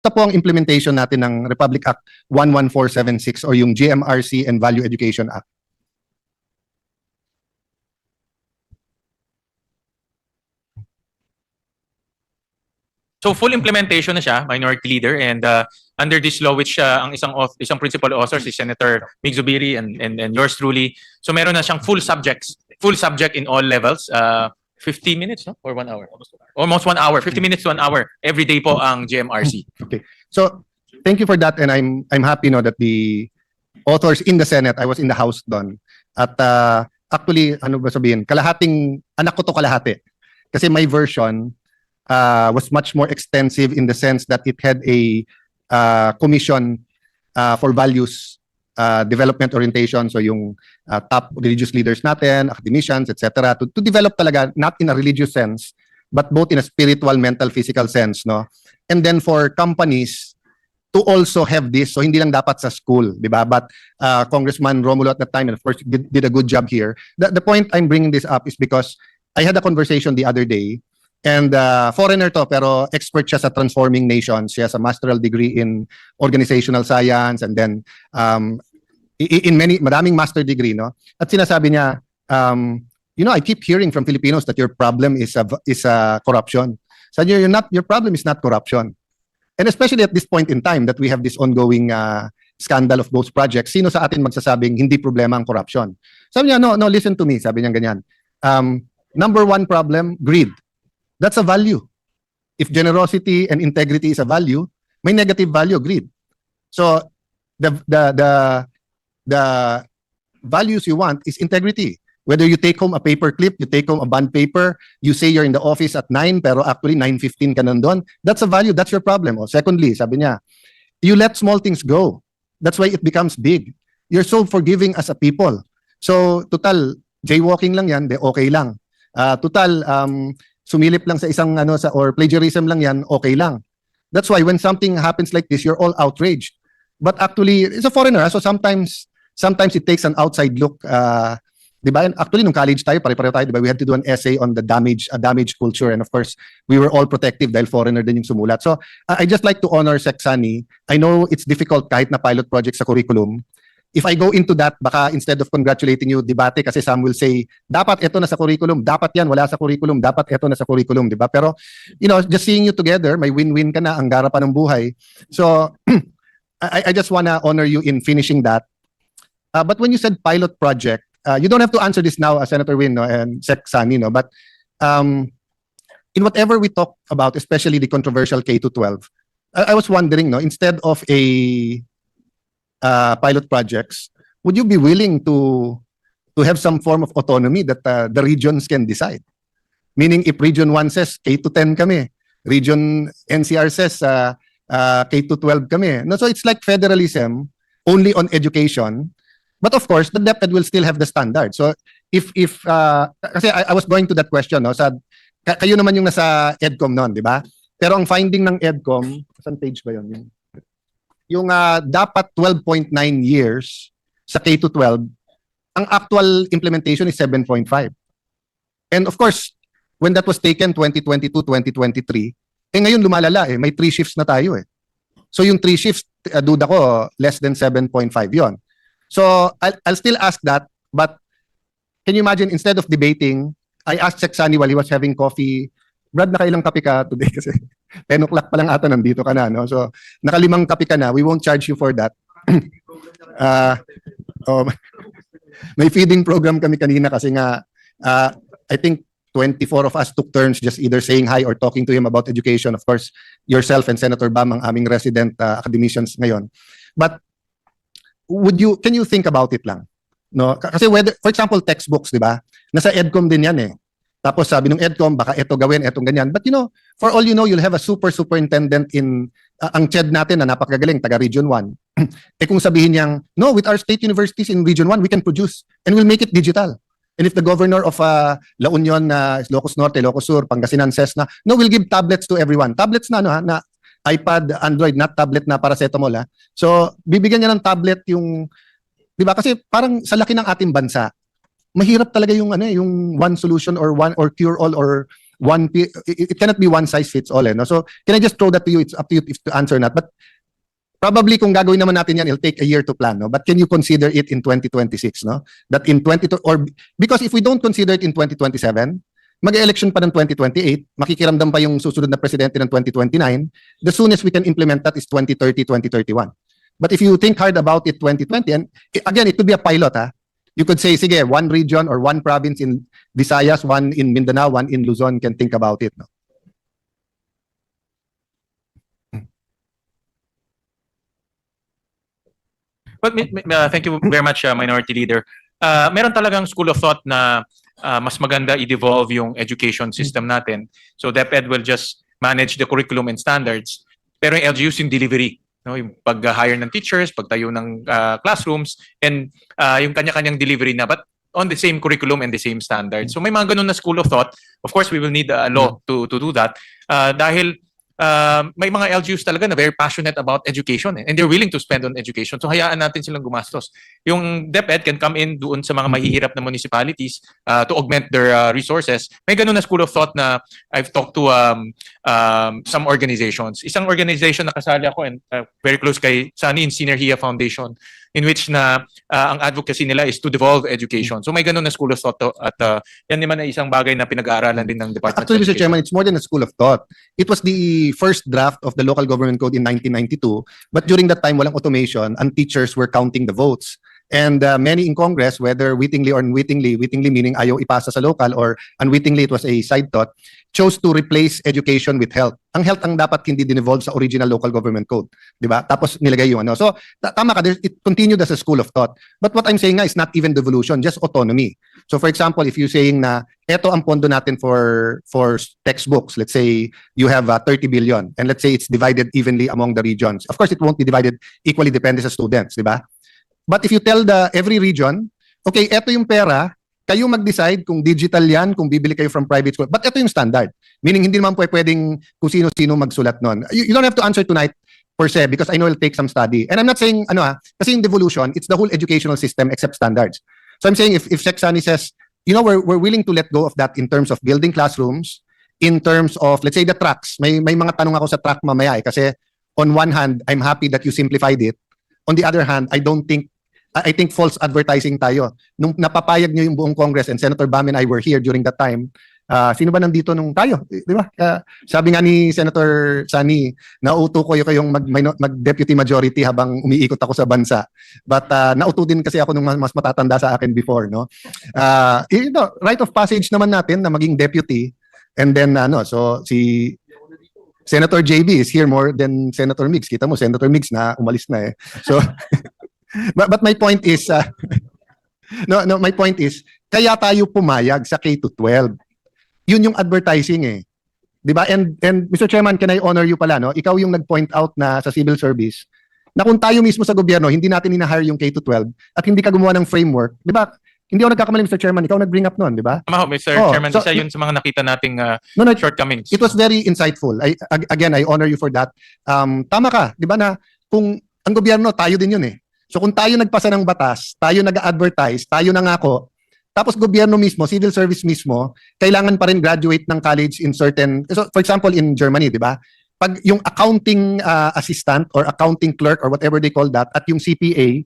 po ang implementation natin ng Republic Act 11476 o yung GMRC and Value Education Act? So full implementation na siya, Minority Leader, and under this law which ang isang principal author si Senator Mig Zubiri and yours truly. So meron na siyang full subject in all levels. 50 minutes, no? Or 1 hour? Almost 1 hour. 50 minutes to 1 hour. Every day po ang GMRC. Okay. So thank you for that, and I'm happy that the authors in the Senate, I was in the House doon. At actually, ano ba sabihin, anak ko to kalahati. Kasi my version was much more extensive in the sense that it had a commission for values development orientation, so yung top religious leaders natin, academicians, etc., to develop talaga, not in a religious sense, but both in a spiritual, mental, physical sense, no? And then for companies to also have this, so hindi lang dapat sa school, di ba? But Congressman Romulo at that time, and of course, did a good job here. The point I'm bringing this up is because I had a conversation the other day, and foreigner to, pero expert siya sa transforming nations. She has a master's degree in organizational science, and then in madaming master degree, no? At sinasabi niya, I keep hearing from Filipinos that your problem is corruption. So your problem is not corruption. And especially at this point in time that we have this ongoing scandal of those projects, sino sa atin magsasabing hindi problema ang corruption? Sabi niya, no, listen to me. Sabi niya ganyan. Number one problem, greed. That's a value. If generosity and integrity is a value, may negative value, greed. So the values you want is integrity. Whether you take home a paper clip, you take home a bond paper, you say you're in the office at 9, pero actually 9:15 ka nandun, that's a value, that's your problem. O, secondly, sabi niya, you let small things go. That's why it becomes big. You're so forgiving as a people. So, total, jaywalking lang yan, okay lang. Total, sumilip lang sa isang or plagiarism lang yan, okay lang. That's why when something happens like this, you're all outraged. But actually, it's a foreigner, so sometimes it takes an outside look. Diba? And actually, nung college tayo, pare-pareho tayo, diba? We had to do an essay on the damage culture, and of course, we were all protective dahil foreigner din yung sumulat. So, I just like to honor Sec Sani. I know it's difficult kahit na pilot project sa curriculum. If I go into that, baka instead of congratulating you, debate, kasi some will say, dapat ito na sa curriculum, dapat yan, wala sa curriculum, dapat ito na sa curriculum, diba? Pero, just seeing you together, may win-win ka na, ang gara pa ng buhay. So, I just wanna honor you in finishing that. But when you said pilot project, you don't have to answer this now, Senator Win, no, and Sec Sani, no, but in whatever we talk about, especially the controversial K-12, I was wondering, no, instead of a pilot projects, would you be willing to have some form of autonomy that the regions can decide? Meaning, if Region 1 says K-10 kami, Region NCR says K-12 kami. No, so it's like federalism only on education. But of course, the DepEd will still have the standard. So if kasi I was going to that question, no, kayo naman yung nasa EDCOM noon, di ba? Pero ang finding ng EDCOM, saan page ba yun? Yung dapat 12.9 years sa K-12, ang actual implementation is 7.5. And of course, when that was taken 2022, 2023, ngayon lumalala may 3 shifts na tayo eh. So yung 3 shifts, duda ko, less than 7.5 yon. So I'll still ask that, but can you imagine, instead of debating, I asked Sec Sani while he was having coffee, Brad, nakailang kape ka today? Kasi 10 o'clock pa lang ata nandito ka na, no? So nakalimang kape ka na, we won't charge you for that. May feeding program kami kanina kasi nga, I think 24 of us took turns just either saying hi or talking to him about education. Of course, yourself and Senator Bam ang aming resident academicians ngayon. But can you think about it lang? No? Kasi whether, for example, textbooks, di ba? Nasa EDCOM din yan eh. Tapos sabi ng EDCOM, baka ito gawin, itong ganyan. But for all you know, you'll have a superintendent in, ang CHED natin na napakagaling, taga Region 1. Kung sabihin niyang, no, with our state universities in Region 1, we can produce and we'll make it digital. And if the governor of La Union, Ilocos Norte, Ilocos Sur, Pangasinan says na, no, we'll give tablets to everyone. Tablets na, na iPad, Android, not tablet na paracetamol. So, bibigyan niya ng tablet yung, di ba? Kasi parang sa laki ng ating bansa, mahirap talaga yung yung one solution or cure all or it cannot be one size fits all. No? So can I just throw that to you? It's up to you if to answer or not. But probably kung gagawin naman natin yan, it'll take a year to plan. No? But can you consider it in 2026? No? That in 20 or because if we don't consider it in 2027, mag-election pa ng 2028, makikiramdam pa yung susunod na presidente ng 2029, the soonest we can implement that is 2030, 2031. But if you think hard about it 2020, and again, it could be a pilot. You could say, sige, one region or one province in Visayas, one in Mindanao, one in Luzon can think about it. No? But thank you very much, Minority Leader. Meron talagang school of thought na mas maganda i-devolve yung education system natin. So DepEd will just manage the curriculum and standards. Pero yung LGUs yung delivery, no? Yung pag-hire ng teachers, pagtayo ng classrooms, and yung kanya-kanyang delivery na, but on the same curriculum and the same standards. So may mga ganun na school of thought. Of course, we will need a law to do that. Dahil may mga LGUs talaga na very passionate about education and they're willing to spend on education. So hayaan natin silang gumastos. Yung DepEd can come in doon sa mga mahihirap na municipalities to augment their resources. May ganun na school of thought na I've talked to some organizations. Isang organization na kasali ako and very close kay Sunny in Synergia Foundation, in which na ang advocacy nila is to devolve education. So may ganun na school of thought at yan naman ay isang bagay na pinag-aaralan din ng Department Actually, of Mr. Education. Chairman, it's more than a school of thought. It was the first draft of the Local Government Code in 1992, but during that time, walang automation and teachers were counting the votes. And many in Congress, whether wittingly or unwittingly, wittingly meaning ayaw ipasa sa local or unwittingly it was a side thought, chose to replace education with health. Ang health ang dapat hindi dinevolve sa original Local Government Code, di ba? Tapos nilagay yung ano. So tama ka, it continued as a school of thought. But what I'm saying nga is not even devolution, just autonomy. So for example, if you're saying na eto ang pondo natin for textbooks, let's say you have 30 billion and let's say it's divided evenly among the regions. Of course, it won't be divided equally depende sa students, di ba? But if you tell every region, okay, eto yung pera, kayo mag-decide kung digital yan, kung bibili kayo from private school. But eto yung standard. Meaning hindi naman pwedeng kung sino-sino magsulat nun. You don't have to answer tonight per se because I know it'll take some study. And I'm not saying, kasi yung devolution, it's the whole educational system except standards. So I'm saying if Sec Sani says, we're willing to let go of that in terms of building classrooms, in terms of, let's say, the tracks. May mga tanong ako sa track mamaya kasi on one hand, I'm happy that you simplified it. On the other hand, I think false advertising tayo. Nung napapayag niyo yung buong Congress and Senator Bam and I were here during that time, sino ba nandito nung tayo? Di ba? Sabi nga ni Senator Sani, nauto ko kayong mag-deputy majority habang umiikot ako sa bansa. But nauto din kasi ako nung mas matatanda sa akin before. No? Right of passage naman natin na maging deputy. And then, so si Senator JB is here more than Senator Migs. Kita mo, Senator Migs na umalis na eh. So, but my point is, my point is, kaya tayo pumayag sa K-12. Yun yung advertising eh. Diba? And Mr. Chairman, can I honor you pala, no? Ikaw yung nag-point out na sa civil service, na kung tayo mismo sa gobyerno, hindi natin ina-hire yung K-12 at hindi ka gumawa ng framework, diba? Hindi ako nagkakamali, Mr. Chairman. Ikaw nag-bring up nun, di ba? Tama ho, Mr. Chairman. Isa yun sa mga nakita nating shortcomings. It was very insightful. Again, I honor you for that. Tama ka, di ba na kung ang gobyerno, tayo din yun eh. So kung tayo nagpasa ng batas, tayo nag-advertise, tayo nangako, tapos gobyerno mismo, civil service mismo, kailangan pa rin graduate ng college in certain, so for example in Germany, di ba? Pag yung accounting assistant or accounting clerk or whatever they call that at yung CPA,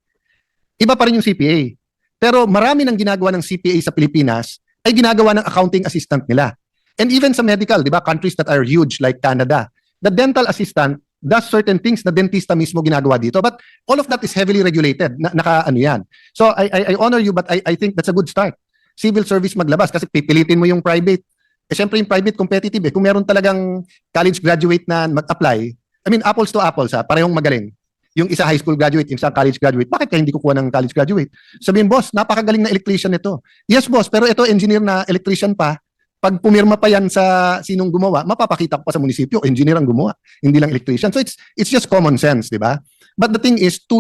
iba pa rin yung CPA. Pero marami nang ginagawa ng CPA sa Pilipinas ay ginagawa ng accounting assistant nila. And even sa medical, di ba, countries that are huge like Canada, the dental assistant does certain things na dentista mismo ginagawa dito. But all of that is heavily regulated. Naka-ano yan. So I honor you but I think that's a good start. Civil service maglabas kasi pipilitin mo yung private. Eh syempre yung private competitive eh. Kung meron talagang college graduate na mag-apply, I mean apples to apples parehong magaling. Yung isa high school graduate, yung isa college graduate, bakit kaya hindi kukuha ng college graduate? Sabihin, boss, napakagaling na electrician ito. Yes, boss, pero ito engineer na electrician pa, pag pumirma pa yan sa sinong gumawa, mapapakita ko pa sa munisipyo, engineer ang gumawa, hindi lang electrician. So it's just common sense, di ba? But the thing is, 2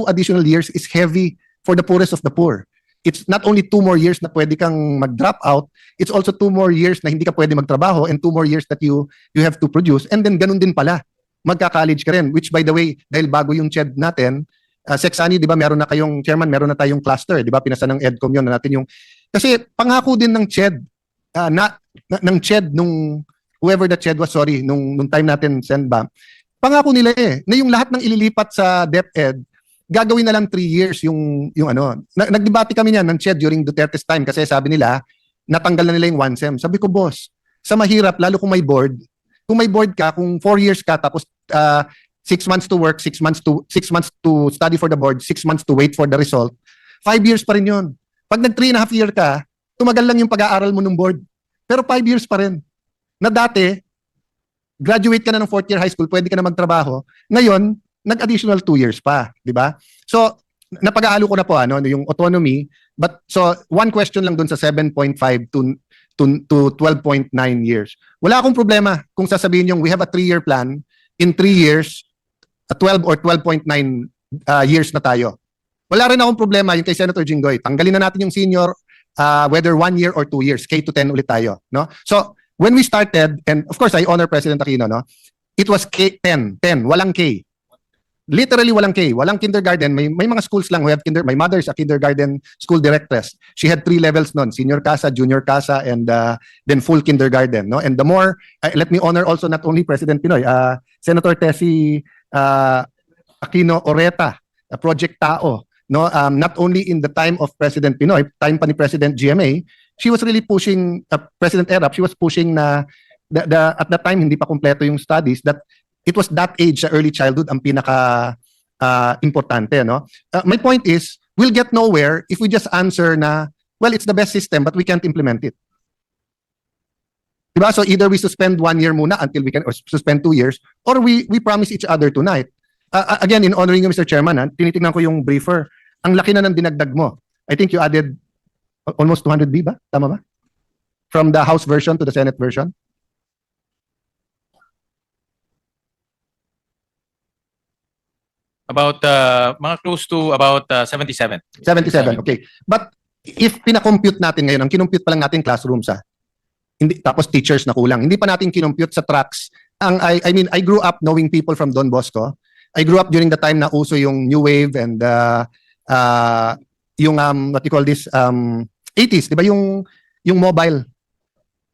additional years is heavy for the poorest of the poor. It's not only 2 more years na pwede kang mag-drop out, it's also 2 more years na hindi ka pwede magtrabaho and 2 more years that you have to produce. And then ganun din pala. Magka-college ka rin, which by the way, dahil bago yung CHED natin, Sec Sani, di ba, meron na kayong, Chairman, meron na tayong cluster, di ba, pinasa ng EDCOM yun na natin yung, kasi pangako din ng CHED ng CHED nung whoever the CHED was, sorry, nung time natin send ba, pangako nila na yung lahat ng ililipat sa DepEd gagawin na lang 3 years yung ano. Nagdebate kami niyan ng CHED during Duterte's time kasi sabi nila natanggal na nila yung 1 sem. Sabi ko, boss, sa mahirap lalo kung may board. Kung may board ka, kung 4 years ka tapos 6 months to work, 6 months to study for the board, 6 months to wait for the result, 5 years pa rin 'yun. Pag nag 3.5 year ka, tumagal lang yung pag-aaral mo ng board. Pero 5 years pa rin. Na dati, graduate ka na ng 4th year high school, pwede ka na magtrabaho. Ngayon, nag-additional 2 years pa, di ba? So, napag-aalo ko na po yung autonomy, but so one question lang dun sa 7.5 to 12.9 years. Wala akong problema kung sasabihin yung we have a 3-year plan, in 3 years, 12 or 12.9 years na tayo. Wala rin akong problema yung kay Senator Jinggoy. Tanggalin na natin yung senior, whether 1 year or 2 years, K to 10 ulit tayo. No? So, when we started, and of course, I honor President Aquino, no? It was K, 10, walang K. Literally walang K, walang kindergarten. May mga schools lang who have my mother is a kindergarten school directress. She had 3 levels noon, senior CASA, junior CASA, and then full kindergarten. No? And the more, let me honor also not only President Pinoy, Senator Tessie Aquino Oreta, Project Tao. No, not only in the time of President Pinoy, time pa ni President GMA, she was really pushing, President Erap, she was pushing na at that time hindi pa kumpleto yung studies, that it was that age, early childhood, ang pinaka importante. No? My point is, we'll get nowhere if we just answer na, well, it's the best system, but we can't implement it. Diba? So either we suspend 1 year muna until we can, or suspend 2 years, or we promise each other tonight. Again, in honoring you, Mr. Chairman, tinitingnan ko yung briefer. Ang laki na ng dinagdag mo. I think you added almost 200B ba? Tama ba? From the House version to the Senate version? About mga close to about 77. 77, okay. But if pina-compute natin ngayon, ang kinumpute pa lang natin classrooms hindi, tapos teachers na kulang. Hindi pa natin kinumpute sa tracks. I mean, I grew up knowing people from Don Bosco. I grew up during the time na uso yung New Wave and yung what you call this 80s, 'di ba yung mobile.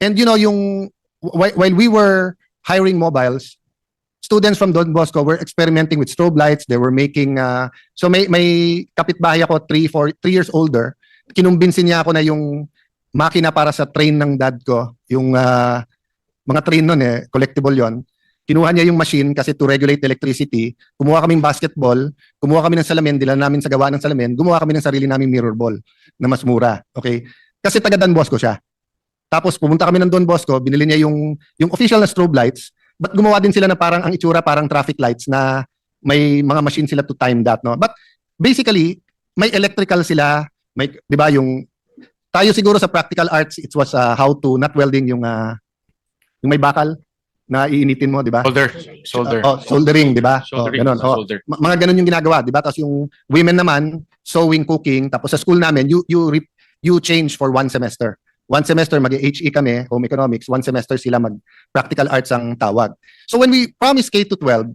And you know yung while we were hiring mobiles, students from Don Bosco were experimenting with strobe lights. They were making so may kapitbahay ako 3 years older. Kinumbinsin niya ako na yung makina para sa train ng dad ko, yung mga train noon collectible yon. Kinuha niya yung machine kasi to regulate electricity. Kumuha kaming basketball, kumuha kami ng salamin, dila namin sa gawa ng salamin, gumawa kami ng sarili naming mirror ball na mas mura. Okay? Kasi taga Don Bosco siya. Tapos pumunta kami ng Don Bosco, binili niya yung official na strobe lights, but gumawa din sila na parang ang itsura parang traffic lights na may mga machine sila to time that, no? But basically, may electrical sila, may 'di ba yung tayo siguro sa practical arts, it was how to not welding yung may bakal na iinitin mo, 'di ba? Solder. Soldering, 'di ba? Soldering, Ganun. solder. Mga ganun yung ginagawa, 'di ba? Tapos yung women naman, sewing, cooking, tapos sa school namin, you change for 1 semester. 1 semester mag-HE kami, home economics, 1 semester sila mag practical arts ang tawag. So when we promise K to 12,